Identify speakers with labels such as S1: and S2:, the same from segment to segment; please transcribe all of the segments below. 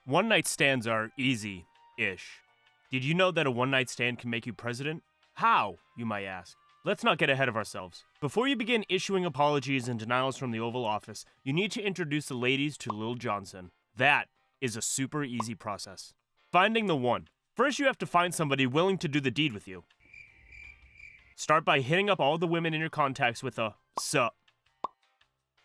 S1: One-night stands are easy-ish. Did you know that a one-night stand can make you president? How, you might ask. Let's not get ahead of ourselves. Before you begin issuing apologies and denials from the Oval Office, you need to introduce the ladies to Lil Johnson. That is a super easy process. Finding the one. First, you have to find somebody willing to do the deed with you. Start by hitting up all the women in your contacts with a "sup."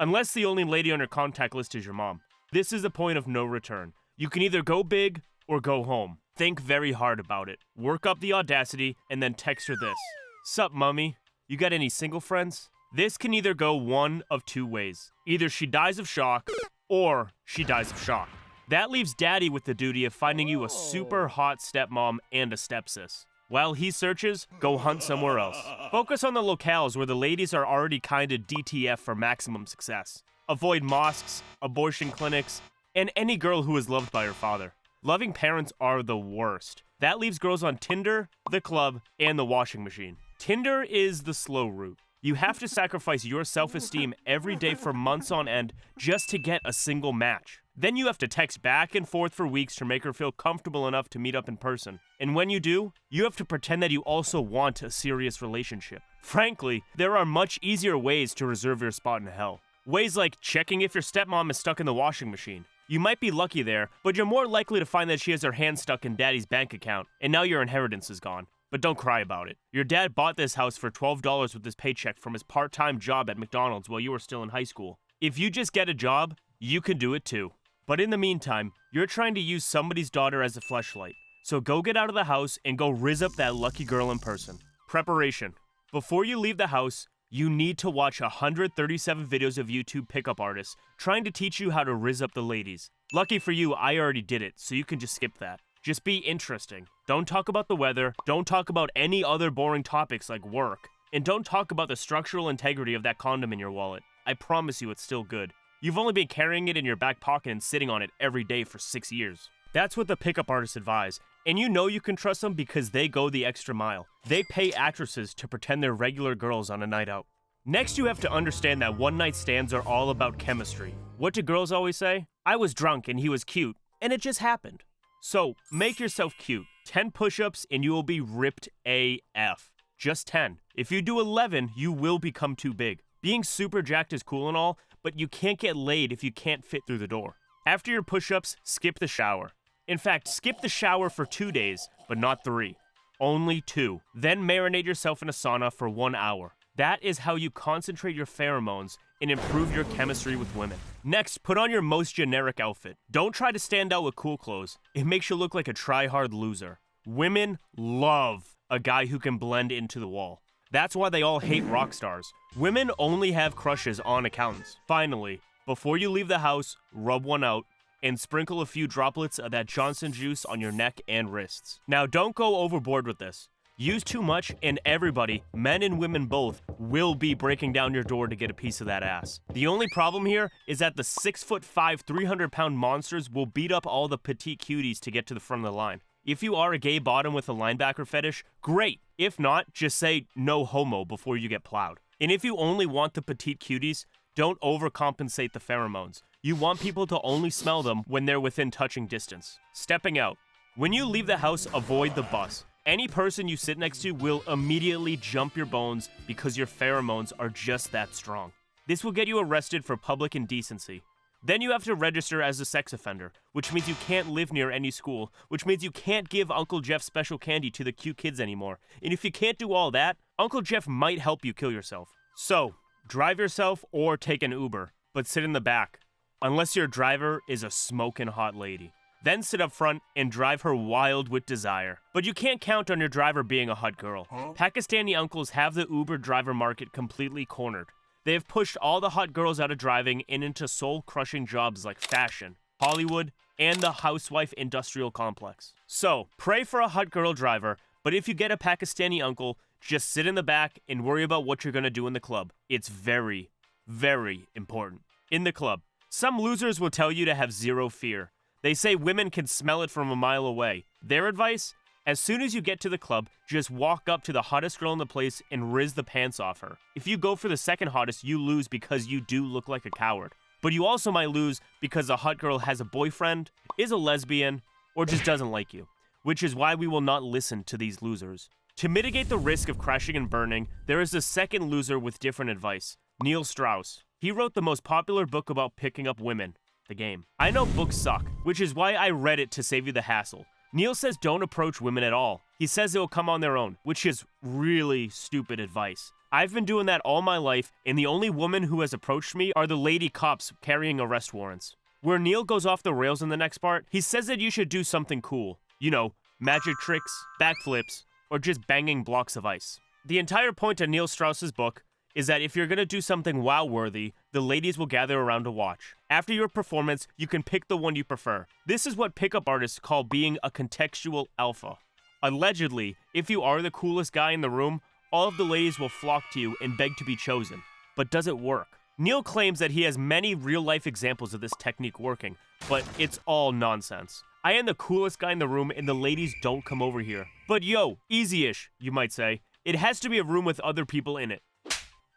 S1: Unless the only lady on your contact list is your mom. This is the point of no return. You can either go big or go home. Think very hard about it. Work up the audacity and then text her this. "Sup, mummy? You got any single friends?" This can either go one of two ways. Either she dies of shock or she dies of shock. That leaves daddy with the duty of finding you a super hot stepmom and a stepsis. While he searches, go hunt somewhere else. Focus on the locales where the ladies are already kinda DTF for maximum success. Avoid mosques, abortion clinics, and any girl who is loved by her father. Loving parents are the worst. That leaves girls on Tinder, the club, and the washing machine. Tinder is the slow route. You have to sacrifice your self-esteem every day for months on end just to get a single match. Then you have to text back and forth for weeks to make her feel comfortable enough to meet up in person. And when you do, you have to pretend that you also want a serious relationship. Frankly, there are much easier ways to reserve your spot in hell. Ways like checking if your stepmom is stuck in the washing machine. You might be lucky there, but you're more likely to find that she has her hand stuck in daddy's bank account, and now your inheritance is gone. But don't cry about it. Your dad bought this house for $12 with his paycheck from his part-time job at McDonald's while you were still in high school. If you just get a job, you can do it too. But in the meantime, you're trying to use somebody's daughter as a fleshlight. So go get out of the house and go rizz up that lucky girl in person. Preparation. Before you leave the house, you need to watch 137 videos of YouTube pickup artists trying to teach you how to rizz up the ladies. Lucky for you, I already did it, so you can just skip that. Just be interesting. Don't talk about the weather, don't talk about any other boring topics like work, and don't talk about the structural integrity of that condom in your wallet. I promise you it's still good. You've only been carrying it in your back pocket and sitting on it every day for 6 years. That's what the pickup artists advise, and you know you can trust them because they go the extra mile. They pay actresses to pretend they're regular girls on a night out. Next, you have to understand that one-night stands are all about chemistry. What do girls always say? I was drunk and he was cute, and it just happened. So, make yourself cute. 10 push-ups and you will be ripped AF. Just 10. If you do 11, you will become too big. Being super jacked is cool and all, but you can't get laid if you can't fit through the door. After your push-ups, skip the shower. In fact, skip the shower for 2 days, but not 3. Only 2. Then marinate yourself in a sauna for 1 hour. That is how you concentrate your pheromones and improve your chemistry with women. Next, put on your most generic outfit. Don't try to stand out with cool clothes. It makes you look like a try-hard loser. Women love a guy who can blend into the wall. That's why they all hate rock stars. Women only have crushes on accountants. Finally, before you leave the house, rub one out and sprinkle a few droplets of that Johnson juice on your neck and wrists. Now, don't go overboard with this. Use too much and everybody, men and women both, will be breaking down your door to get a piece of that ass. The only problem here is that the 6'5", 300-pound monsters will beat up all the petite cuties to get to the front of the line. If you are a gay bottom with a linebacker fetish, great. If not, just say no homo before you get plowed. And if you only want the petite cuties, don't overcompensate the pheromones. You want people to only smell them when they're within touching distance. Stepping out. When you leave the house, avoid the bus. Any person you sit next to will immediately jump your bones because your pheromones are just that strong. This will get you arrested for public indecency. Then you have to register as a sex offender, which means you can't live near any school, which means you can't give Uncle Jeff special candy to the cute kids anymore. And if you can't do all that, Uncle Jeff might help you kill yourself. So, drive yourself or take an Uber, but sit in the back, unless your driver is a smoking hot lady. Then sit up front and drive her wild with desire. But you can't count on your driver being a hot girl. Pakistani uncles have the Uber driver market completely cornered. They have pushed all the hot girls out of driving and into soul-crushing jobs like fashion, Hollywood, and the housewife industrial complex. So, pray for a hot girl driver, but if you get a Pakistani uncle, just sit in the back and worry about what you're gonna do in the club. It's very, very important. In the club, some losers will tell you to have zero fear. They say women can smell it from a mile away. Their advice? As soon as you get to the club, just walk up to the hottest girl in the place and rizz the pants off her. If you go for the second hottest, you lose because you do look like a coward. But you also might lose because the hot girl has a boyfriend, is a lesbian, or just doesn't like you, which is why we will not listen to these losers. To mitigate the risk of crashing and burning, there is a second loser with different advice, Neil Strauss. He wrote the most popular book about picking up women, The Game. I know books suck, which is why I read it to save you the hassle. Neil says don't approach women at all. He says they'll come on their own, which is really stupid advice. I've been doing that all my life, and the only woman who has approached me are the lady cops carrying arrest warrants. Where Neil goes off the rails in the next part, he says that you should do something cool. You know, magic tricks, backflips, or just banging blocks of ice. The entire point of Neil Strauss's book is that if you're gonna do something wow-worthy, the ladies will gather around to watch. After your performance, you can pick the one you prefer. This is what pickup artists call being a contextual alpha. Allegedly, if you are the coolest guy in the room, all of the ladies will flock to you and beg to be chosen. But does it work? Neil claims that he has many real-life examples of this technique working, but it's all nonsense. I am the coolest guy in the room and the ladies don't come over here. But yo, easy-ish, you might say. It has to be a room with other people in it.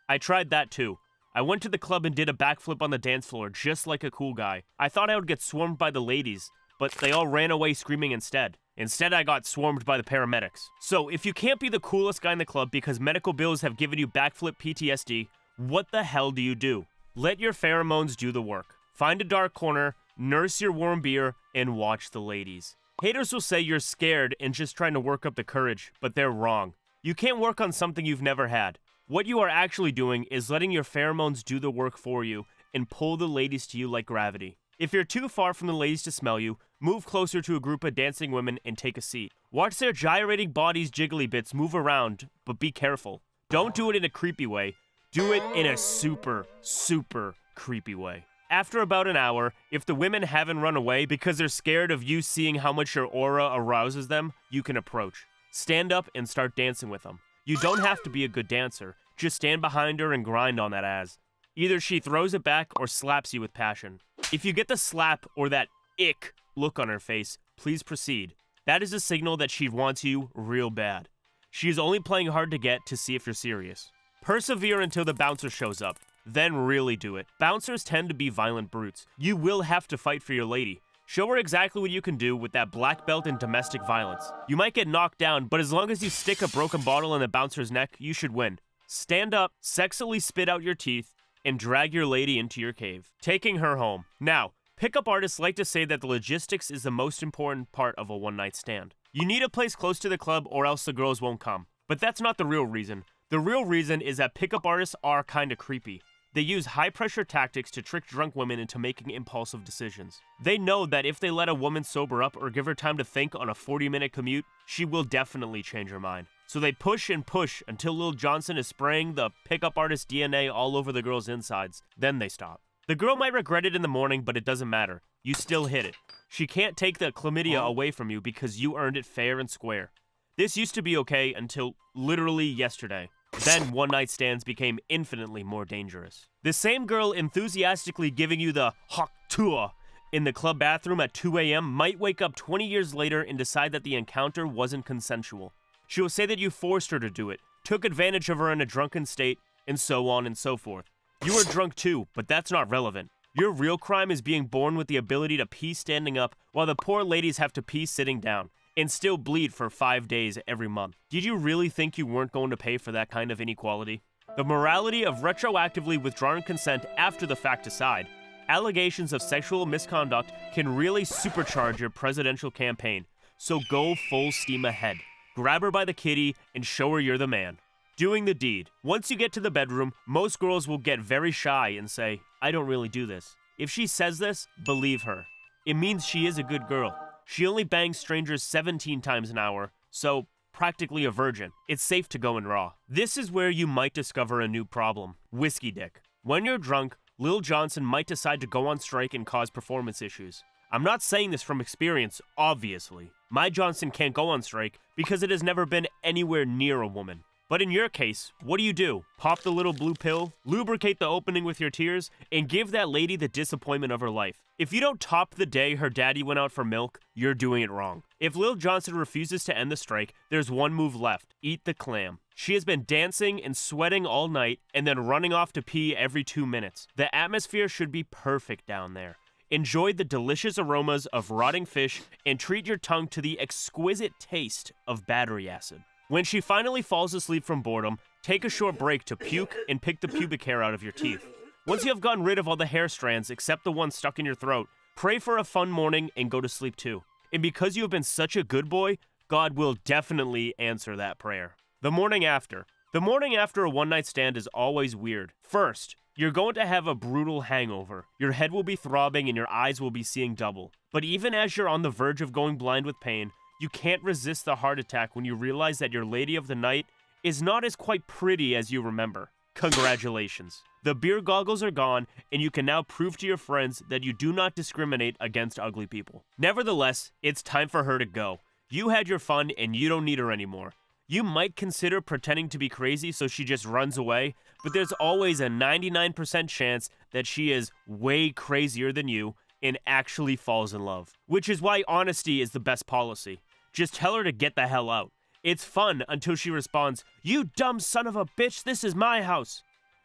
S1: I tried that too. I went to the club and did a backflip on the dance floor just like a cool guy. I thought I would get swarmed by the ladies, but they all ran away screaming instead. Instead, I got swarmed by the paramedics. So if you can't be the coolest guy in the club because medical bills have given you backflip PTSD, what the hell do you do? Let your pheromones do the work. Find a dark corner, nurse your warm beer, and watch the ladies. Haters will say you're scared and just trying to work up the courage, but they're wrong. You can't work on something you've never had. What you are actually doing is letting your pheromones do the work for you and pull the ladies to you like gravity. If you're too far from the ladies to smell you, move closer to a group of dancing women and take a seat. Watch their gyrating bodies jiggly bits move around, but be careful. Don't do it in a creepy way. Do it in a super, super creepy way. After about an hour, if the women haven't run away because they're scared of you seeing how much your aura arouses them, you can approach. Stand up and start dancing with them. You don't have to be a good dancer. Just stand behind her and grind on that ass. Either she throws it back or slaps you with passion. If you get the slap or that ick look on her face, please proceed. That is a signal that she wants you real bad. She is only playing hard to get to see if you're serious. Persevere until the bouncer shows up. Then really do it. Bouncers tend to be violent brutes. You will have to fight for your lady. Show her exactly what you can do with that black belt in domestic violence. You might get knocked down, but as long as you stick a broken bottle in the bouncer's neck, you should win. Stand up, sexily spit out your teeth, and drag your lady into your cave, taking her home. Now, pickup artists like to say that the logistics is the most important part of a one-night stand. You need a place close to the club or else the girls won't come. But that's not the real reason. The real reason is that pickup artists are kinda creepy. They use high-pressure tactics to trick drunk women into making impulsive decisions. They know that if they let a woman sober up or give her time to think on a 40-minute commute, she will definitely change her mind. So they push and push until Lil Johnson is spraying the pickup artist DNA all over the girl's insides. Then they stop. The girl might regret it in the morning, but it doesn't matter. You still hit it. She can't take the chlamydia away from you because you earned it fair and square. This used to be okay until literally yesterday. Then one-night stands became infinitely more dangerous. The same girl enthusiastically giving you the hot tour in the club bathroom at 2 a.m. might wake up 20 years later and decide that the encounter wasn't consensual. She will say that you forced her to do it, took advantage of her in a drunken state, and so on and so forth. You were drunk too, but that's not relevant. Your real crime is being born with the ability to pee standing up while the poor ladies have to pee sitting down and still bleed for 5 days every month. Did you really think you weren't going to pay for that kind of inequality? The morality of retroactively withdrawing consent after the fact aside, allegations of sexual misconduct can really supercharge your presidential campaign, so go full steam ahead. Grab her by the kitty and show her you're the man. Doing the deed. Once you get to the bedroom, most girls will get very shy and say, I don't really do this. If she says this, believe her. It means she is a good girl. She only bangs strangers 17 times an hour, so practically a virgin. It's safe to go in raw. This is where you might discover a new problem. Whiskey dick. When you're drunk, Lil Johnson might decide to go on strike and cause performance issues. I'm not saying this from experience, obviously. My Johnson can't go on strike because it has never been anywhere near a woman. But in your case, what do? Pop the little blue pill, lubricate the opening with your tears, and give that lady the disappointment of her life. If you don't top the day her daddy went out for milk, you're doing it wrong. If Lil Johnson refuses to end the strike, there's one move left. Eat the clam. She has been dancing and sweating all night and then running off to pee every 2 minutes. The atmosphere should be perfect down there. enjoy the delicious aromas of rotting fish, and treat your tongue to the exquisite taste of battery acid. When she finally falls asleep from boredom, take a short break to puke and pick the pubic hair out of your teeth. Once you have gotten rid of all the hair strands except the one stuck in your throat, pray for a fun morning and go to sleep too. And because you have been such a good boy, God will definitely answer that prayer. The morning after. The morning after a one-night stand is always weird. First, you're going to have a brutal hangover. Your head will be throbbing and your eyes will be seeing double. But even as you're on the verge of going blind with pain, you can't resist the heart attack when you realize that your lady of the night is not as quite pretty as you remember. Congratulations. The beer goggles are gone, and you can now prove to your friends that you do not discriminate against ugly people. Nevertheless, it's time for her to go. You had your fun, and you don't need her anymore. You might consider pretending to be crazy so she just runs away, but there's always a 99% chance that she is way crazier than you and actually falls in love. Which is why honesty is the best policy. Just tell her to get the hell out. It's fun until she responds, "You dumb son of a bitch, this is my house."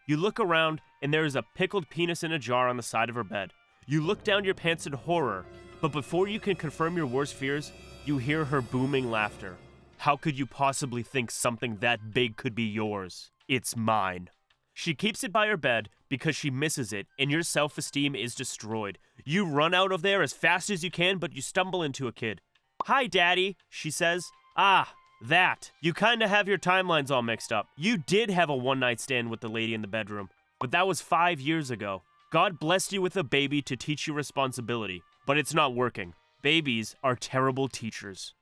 S1: You look around, and there is a pickled penis in a jar on the side of her bed. You look down your pants in horror, but before you can confirm your worst fears, you hear her booming laughter. How could you possibly think something that big could be yours? It's mine. She keeps it by her bed because she misses it, and your self-esteem is destroyed. You run out of there as fast as you can, but you stumble into a kid. "Hi, Daddy," she says. "Ah, that. You kinda have your timelines all mixed up. You did have a one-night stand with the lady in the bedroom, but that was 5 years ago. God blessed you with a baby to teach you responsibility, but it's not working. Babies are terrible teachers."